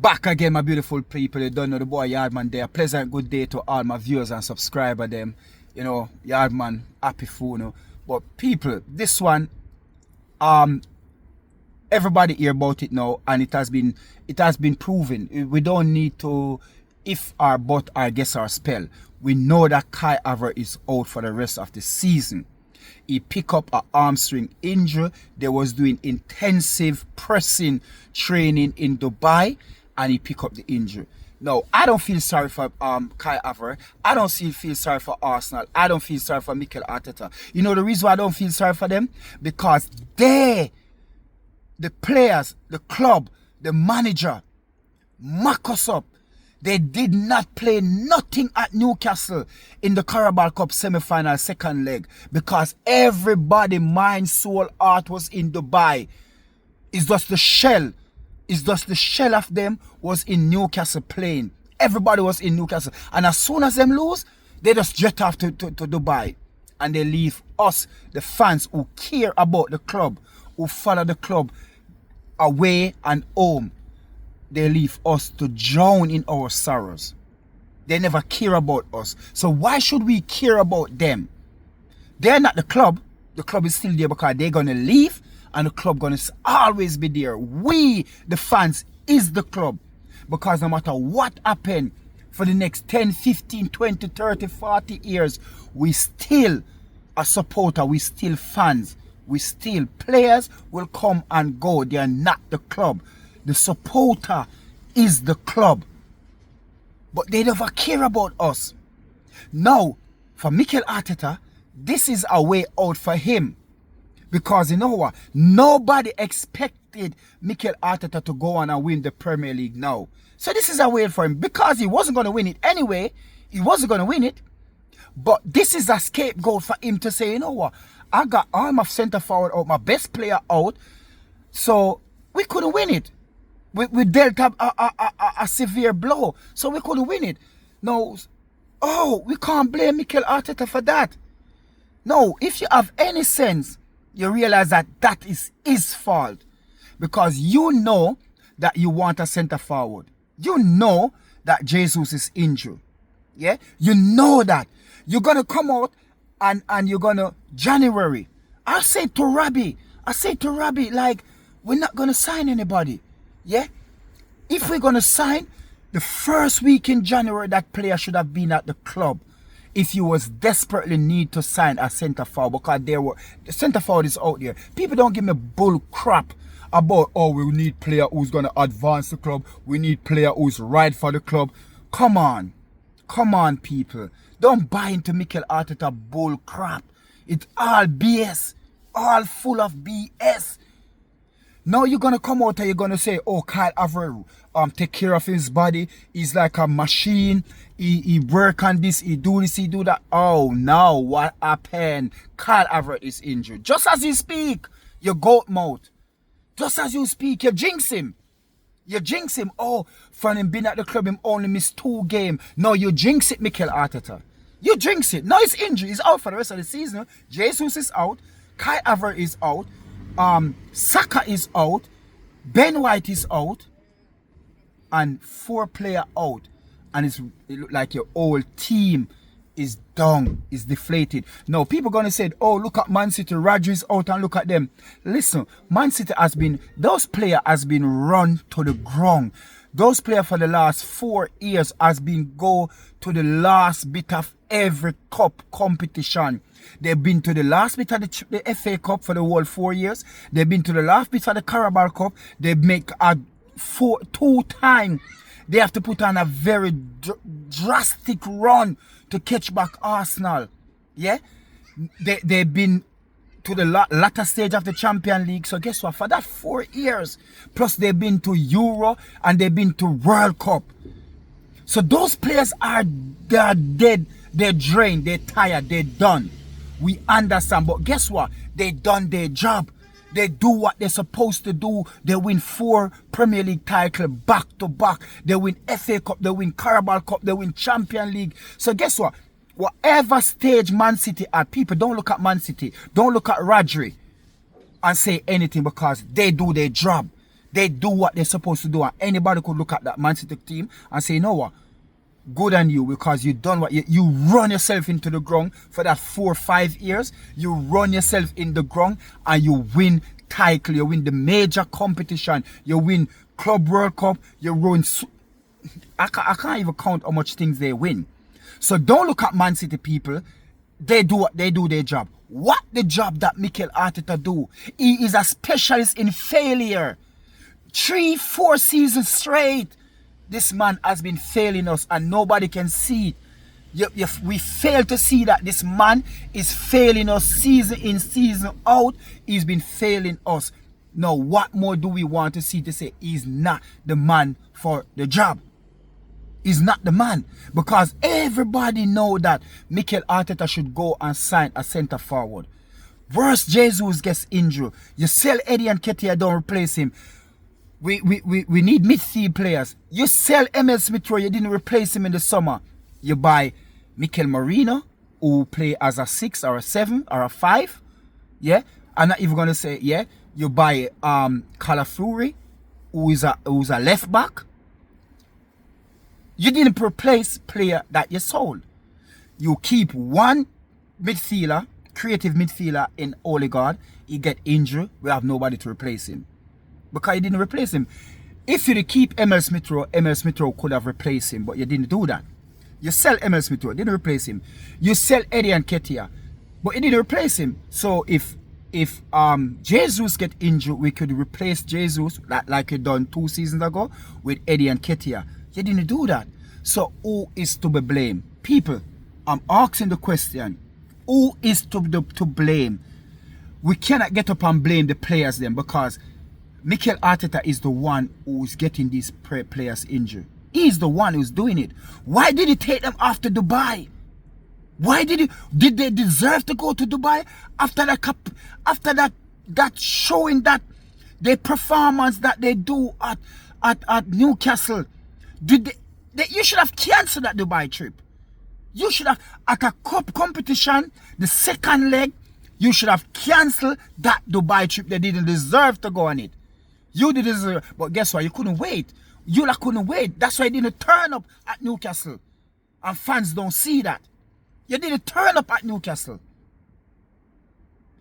Back again, my beautiful people. You don't know the boy Yardman there. Pleasant good day to all my viewers and subscribers them. You know, Yardman, happy fool, you know. But people, this one, everybody hear about it now, and it has been proven. We don't need to if or but or guess or spell. We know that Kai Havertz is out for the rest of the season. He picked up an hamstring injury. They was doing intensive pressing training in Dubai, and he picked up the injury. No, I don't feel sorry for Kai Havertz. I don't feel sorry for Arsenal. I don't feel sorry for Mikel Arteta. You know the reason why I don't feel sorry for them? Because the players, the club, the manager, mock us up. They did not play nothing at Newcastle in the Carabao Cup semi-final second leg because everybody, mind, soul, heart was in Dubai. It's just the shell. It's just the shell of them was in Newcastle playing. Everybody was in Newcastle. And as soon as them lose, they just jet off to Dubai. And they leave us, the fans who care about the club, who follow the club away and home. They leave us to drown in our sorrows. They never care about us. So why should we care about them? They're not the club. The club is still there because they're going to leave and the club going to always be there. We, the fans, is the club. Because no matter what happened for the next 10, 15, 20, 30, 40 years, we still a supporter. We still fans. We still players will come and go. They are not the club. The supporter is the club. But they never care about us. Now, for Mikel Arteta, this is a way out for him. Because you know what? Nobody expected Mikel Arteta to go on and win the Premier League now. So this is a way for him. Because he wasn't going to win it anyway. He wasn't going to win it. But this is a scapegoat for him to say, you know what? I got all my centre forward out, my best player out. So we couldn't win it. We dealt a severe blow, so we couldn't win it. No, we can't blame Mikel Arteta for that. No, if you have any sense, you realize that that is his fault. Because you know that you want a centre forward. You know that Jesus is injured. Yeah? You know that. You're going to come out and you're going to, January. I say to Rabbi, like, we're not going to sign anybody. Yeah? If we're going to sign, the first week in January, that player should have been at the club. If you was desperately need to sign a centre forward, because the centre forward is out there. People don't give me bull crap about, we need player who's going to advance the club. We need player who's right for the club. Come on, people. Don't buy into Mikel Arteta bull crap. It's all BS, all full of BS. Now you're going to come out and you're going to say, Kai Havertz take care of his body. He's like a machine. He work on this, he do this, he do that. Oh, now what happened? Kai Havertz is injured. Just as you speak, you goat mouth. Just as you speak, you jinx him. From him being at the club, him only missed 2 games. No, you jinx it, Mikel Arteta. You jinx it. Now he's injured. He's out for the rest of the season. Jesus is out. Kai Havertz is out. Saka is out, Ben White is out, and 4 players out, and it look like your whole team is down, is deflated. Now people gonna say, look at Man City, Rodri is out, and look at them. Listen, Man City those players has been run to the ground. Those players for the last 4 years has been go to the last bit of every cup competition. They've been to the last bit of the FA Cup for the whole 4 years. They've been to the last bit of the Carabao Cup. They make 2 times. They have to put on a very drastic run to catch back Arsenal. Yeah? They've been to the latter stage of the Champions League. So guess what? For that 4 years, plus they've been to Euro and they've been to World Cup. So those players they're dead, they're drained, they're tired, they're done. We understand, but guess what? They done their job. They do what they're supposed to do. They win 4 Premier League titles back to back. They win FA Cup, they win Carabao Cup, they win Champions League. So guess what? Whatever stage Man City at, people don't look at Man City. Don't look at Rodri and say anything because they do their job. They do what they're supposed to do, and anybody could look at that Man City team and say, you know what? Good on you, because you done what you run yourself into the ground for that 4 or 5 years. You run yourself in the ground and you win title. You win the major competition. You win Club World Cup. You win. I can't even count how much things they win. So don't look at Man City people. They do what they do their job. What the job that Mikel Arteta do? He is a specialist in failure. 3-4 seasons straight. This man has been failing us and nobody can see it. We fail to see that this man is failing us season in, season out. He's been failing us. Now, what more do we want to see to say he's not the man for the job? He's not the man. Because everybody know that Mikel Arteta should go and sign a centre forward. Worst, Jesus gets injured. You sell Eddie and Nketiah, don't replace him. We need midfield players. You sell Emil Smith-Rowe, you didn't replace him in the summer. You buy Mikel Merino, who play as a 6 or a 7 or a 5. Yeah? I'm not even going to say, yeah. You buy Calafuri, who is a left back. You didn't replace player that you sold. You keep one midfielder, creative midfielder in Odegaard. He get injured. We have nobody to replace him. Because you didn't replace him. If you keep Emil Smith-Rowe could have replaced him, but you didn't do that. You sell Emil Smith-Rowe, didn't replace him. You sell Eddie and Nketiah, but you didn't replace him. So if Jesus get injured, we could replace Jesus like we done 2 seasons ago with Eddie and Nketiah. You didn't do that. So who is to be blamed? People, I'm asking the question. Who is to blame? We cannot get up and blame the players then, because Mikel Arteta is the one who's getting these players injured. He's the one who's doing it. Why did he take them after Dubai? Why did they deserve to go to Dubai after that showing that the performance that they do at Newcastle? You should have cancelled that Dubai trip. You should have, at a cup competition, the second leg, you should have cancelled that Dubai trip. They didn't deserve to go on it. You didn't deserve, but guess what? You couldn't wait. You couldn't wait. That's why you didn't turn up at Newcastle. And fans don't see that. You didn't turn up at Newcastle.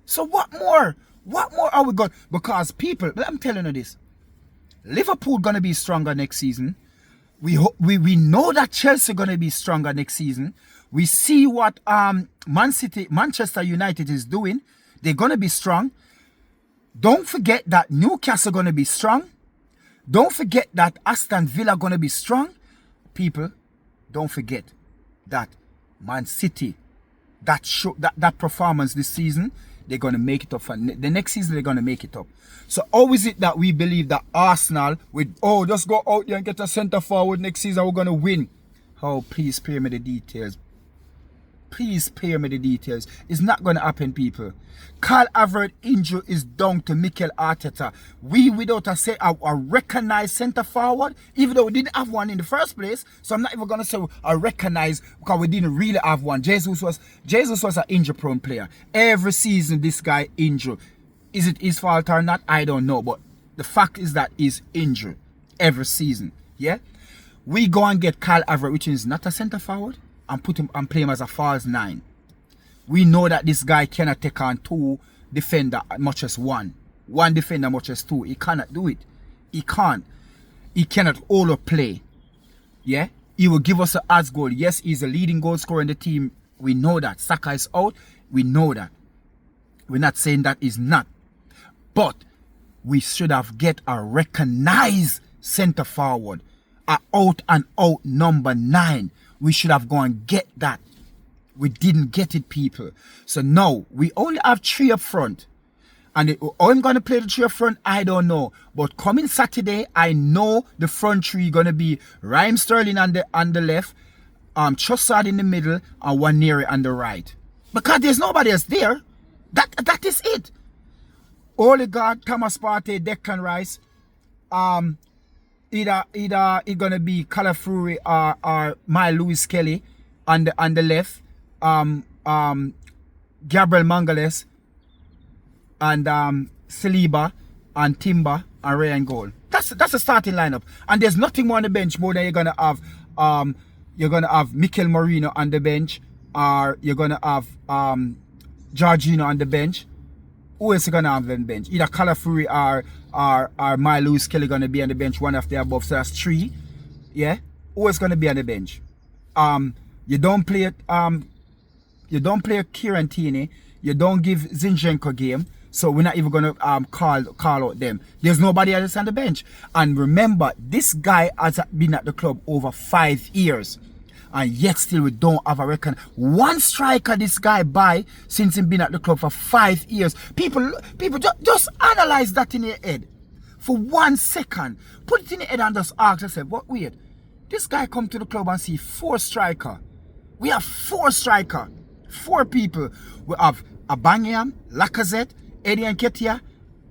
So what more? What more are we going? Because people, I'm telling you this. Liverpool gonna be stronger next season. We know that Chelsea gonna be stronger next season. We see what Manchester United is doing. They're gonna be strong. Don't forget that Newcastle gonna be strong. Don't forget that Aston Villa gonna be strong. People, don't forget that Man City, that performance this season, they're gonna make it up. For the next season, they're gonna make it up. So how is it that we believe that Arsenal just go out there and get a centre forward next season, we're gonna win? Oh, please spare me the details. Please spare me the details. It's not going to happen, people. Carl Havertz injury is down to Mikel Arteta. We, without a recognized centre forward, even though we didn't have one in the first place, so I'm not even going to say a recognized, because we didn't really have one. Jesus was an injury-prone player. Every season, this guy injured. Is it his fault or not? I don't know. But the fact is that he's injured every season. Yeah? We go and get Carl Havertz, which is not a centre forward, and put him and play him as a false 9. We know that this guy cannot take on 2 defenders as much as 1. 1 defender as much as 2. He cannot do it. He can't. He cannot all play. Yeah? He will give us an odds goal. Yes, he's a leading goal scorer in the team. We know that. Saka is out. We know that. We're not saying that he's not. But we should have get a recognized centre forward. A out and out number 9. We should have gone and get that. We didn't get it, people. So now, we only have 3 up front. And I'm going to play the 3 up front, I don't know. But coming Saturday, I know the front 3 going to be Raheem Sterling on the left, Trossard in the middle, and Waneri on the right. Because there's nobody else there. That is it. Odegaard, Thomas Partey, Declan Rice, either it's gonna be Calafuri or my Lewis Kelly on the left, Gabriel Mangales and Saliba and Timber and Ryan Goal. that's a starting lineup. And there's nothing more on the bench more than you're gonna have Mikel Merino on the bench, or you're gonna have Jorginho on the bench. Who else you gonna have on the bench? Either Calafuri or My Lewis Kelly gonna be on the bench, one of the above. So that's 3. Yeah. Who else gonna be on the bench? You don't play Kieran Tierney. You don't give Zinchenko game. So we're not even gonna call out them. There's nobody else on the bench. And remember, this guy has been at the club over 5 years. And yet still we don't have a reckon. One striker this guy buy since he's been at the club for 5 years. People just analyze that in your head. For 1 second. Put it in your head and just ask yourself, what weird? This guy come to the club and see 4 striker. We have 4 striker. 4 people. We have Aubameyang, Lacazette, Eddie Nketiah,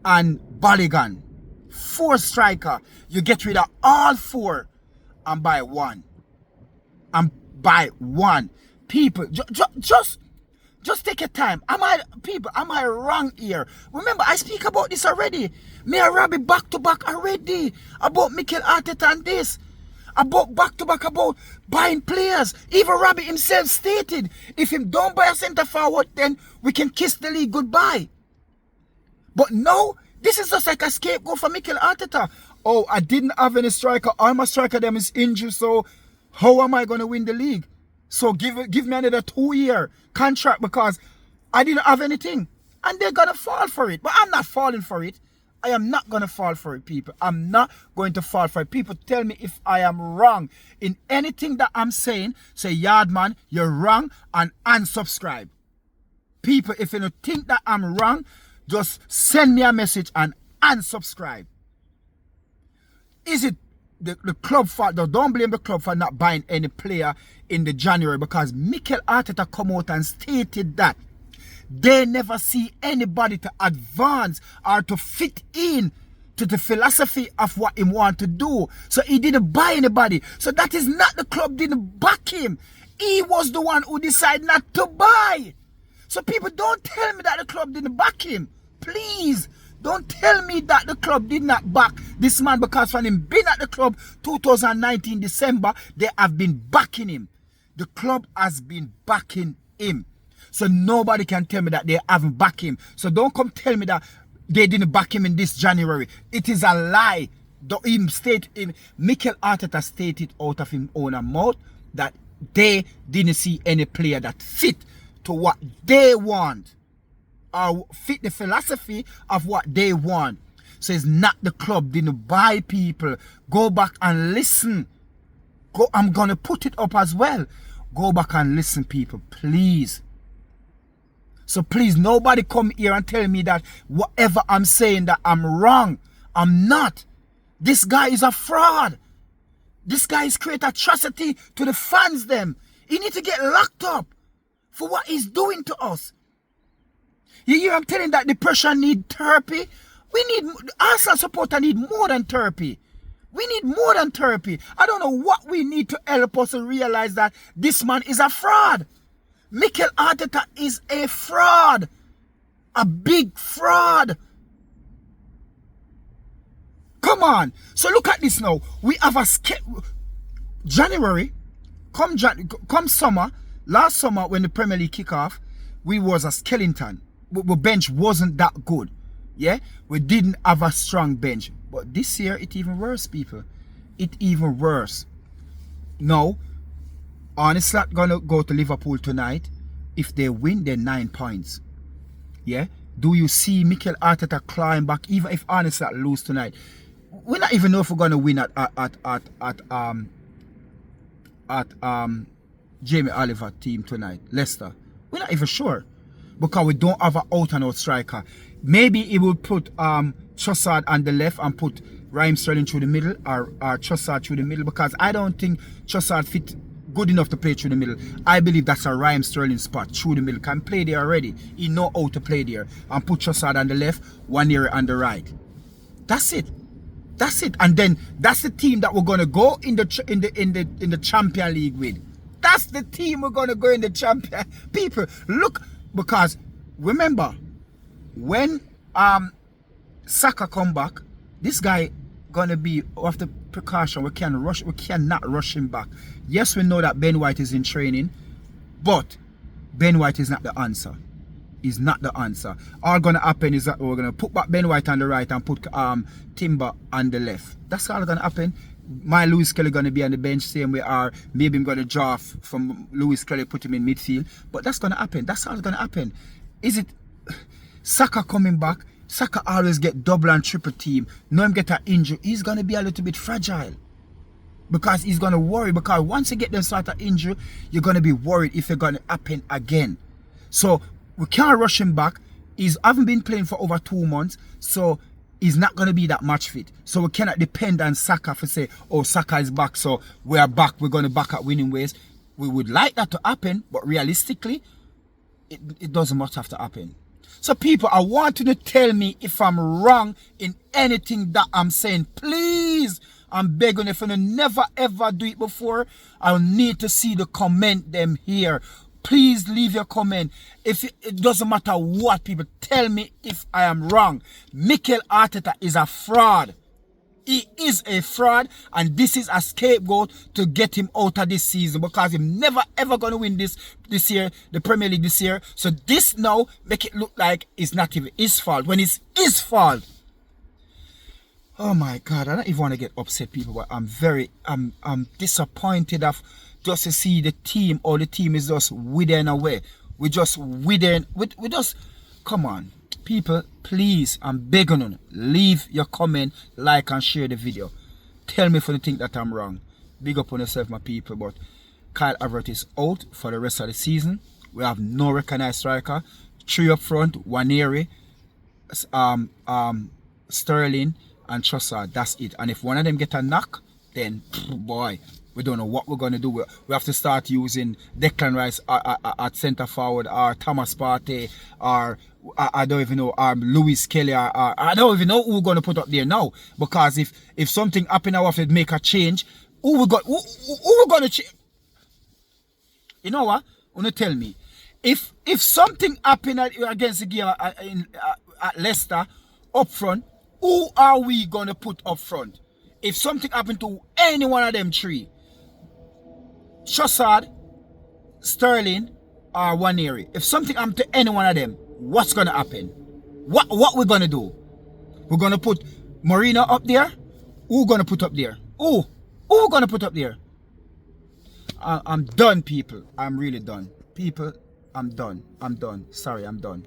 and Balogun. 4 striker. You get rid of all 4 and buy 1. And buy 1. People, just take your time. Am I wrong here? Remember, I speak about this already. Me and Robbie back to back already. About Mikel Arteta and this. About back to back about buying players. Even Robbie himself stated, if him don't buy a centre forward, then we can kiss the league goodbye. But no, this is just like a scapegoat for Mikel Arteta. Oh, I didn't have any striker. All my striker them is injured, so how am I going to win the league? So give me another 2-year contract because I didn't have anything. And they're going to fall for it. But I'm not falling for it. I am not going to fall for it, people. I'm not going to fall for it. People tell me if I am wrong in anything that I'm saying. Say, Yardman, you're wrong, and unsubscribe. People, if you don't think that I'm wrong, just send me a message and unsubscribe. Is it the club fault? Don't blame the club for not buying any player in the January, because Mikel Arteta come out and stated that they never see anybody to advance or to fit in to the philosophy of what he want to do. So he didn't buy anybody. So that is not the club didn't back him. He was the one who decided not to buy. So people, don't tell me that the club didn't back him. Please, don't tell me that the club did not back this man, because when him been at the club 2019 December, they have been backing him. The club has been backing him. So nobody can tell me that they haven't backed him. So don't come tell me that they didn't back him in this January. It is a lie. Mikel Arteta stated out of his own mouth that they didn't see any player that fit to what they want, or fit the philosophy of what they want. So it's not the club didn't buy people. Go back and listen. I'm going to put it up as well. Go back and listen, people, please. So please, nobody come here and tell me that whatever I'm saying that I'm wrong. I'm not. This guy is a fraud. This guy is creating atrocity to the fans them. He need to get locked up for what he's doing to us. You hear I'm telling that the pressure need therapy? Arsenal supporter need more than therapy. We need more than therapy. I don't know what we need to help us to realize that this man is a fraud. Mikel Arteta is a fraud. A big fraud. Come on. So look at this now. We have a January, come summer, last summer when the Premier League kick off, we was a skeleton. The bench wasn't that good. Yeah? We didn't have a strong bench. But this year, it even worse, people. It even worse. Now, Arne's not going to go to Liverpool tonight. If they win, they're 9 points. Yeah? Do you see Mikel Arteta climb back, even if Arne's not lose tonight? We don't even know if we're going to win at Jamie Oliver team tonight, Leicester. We're not even sure, because we don't have an out-and-out striker. Maybe he will put Trossard on the left and put Raheem Sterling through the middle, or Trossard through the middle, because I don't think Trossard fit good enough to play through the middle. I believe that's a Raheem Sterling spot through the middle. Can play there already. He know how to play there. And put Trossard on the left, Nwaneri on the right. That's it. That's it. And then that's the team that we're gonna go in the Champion League with. That's the team we're gonna go in the Champion. People, look, because remember when Saka come back, this guy gonna be of the precaution. We cannot rush him back. Yes, we know that Ben White is in training, but Ben White is not the answer. Is not the answer. All gonna happen is that we're gonna put back Ben White on the right and put Timber on the left. That's all gonna happen. My Lewis Kelly gonna be on the bench same way, or maybe I'm gonna draw from Lewis Kelly, put him in midfield. But that's gonna happen. That's all gonna happen. Is it Saka coming back? Saka always get double and triple team. No him get an injury. He's gonna be a little bit fragile. Because he's gonna worry. Because once you get them sort of injury, you're gonna be worried if it's gonna happen again. So we can't rush him back. He's haven't been playing for over 2 months, so he's not going to be that match fit. So we cannot depend on Saka for say, oh, Saka is back, so we are back. We're going to back at winning ways. We would like that to happen, but realistically, it doesn't much have to happen. So people, I want you to tell me if I'm wrong in anything that I'm saying. Please, I'm begging. If you never ever do it before, I'll need to see the comment them here. Please leave your comment. If it doesn't matter what, people, tell me if I am wrong. Mikel Arteta is a fraud. He is a fraud, and this is a scapegoat to get him out of this season, because he's never ever gonna win this year, the Premier League this year. So this now make it look like it's not even his fault when it's his fault. Oh my God, I don't even want to get upset, people, but I'm disappointed of just to see the team, or the team is just withering away. We just withering, we just, come on. People, please, I'm begging you, leave your comment, like and share the video. Tell me if you think that I'm wrong. Big up on yourself, my people, but Kai Havertz is out for the rest of the season. We have no recognized striker. 3 up front, Waneri, Sterling and Trossard. That's it. And if one of them get a knock, then boy, we don't know what we're going to do. We have to start using Declan Rice at centre forward, or Thomas Partey, or I don't even know, Lewis Kelly, or I don't even know who we're going to put up there now. Because if something happen, I have to make a change. Who we going to change? You know what? Want to tell me? If something happen against the game at Leicester up front, who are we going to put up front? If something happened to any one of them 3, Trossard, Sterling, or Waneri, if something happened to any one of them, what's going to happen? What we're going to do? We're going to put Marino up there? Who going to put up there? Who going to put up there? I'm done, people. I'm really done. People, I'm done. Sorry, I'm done.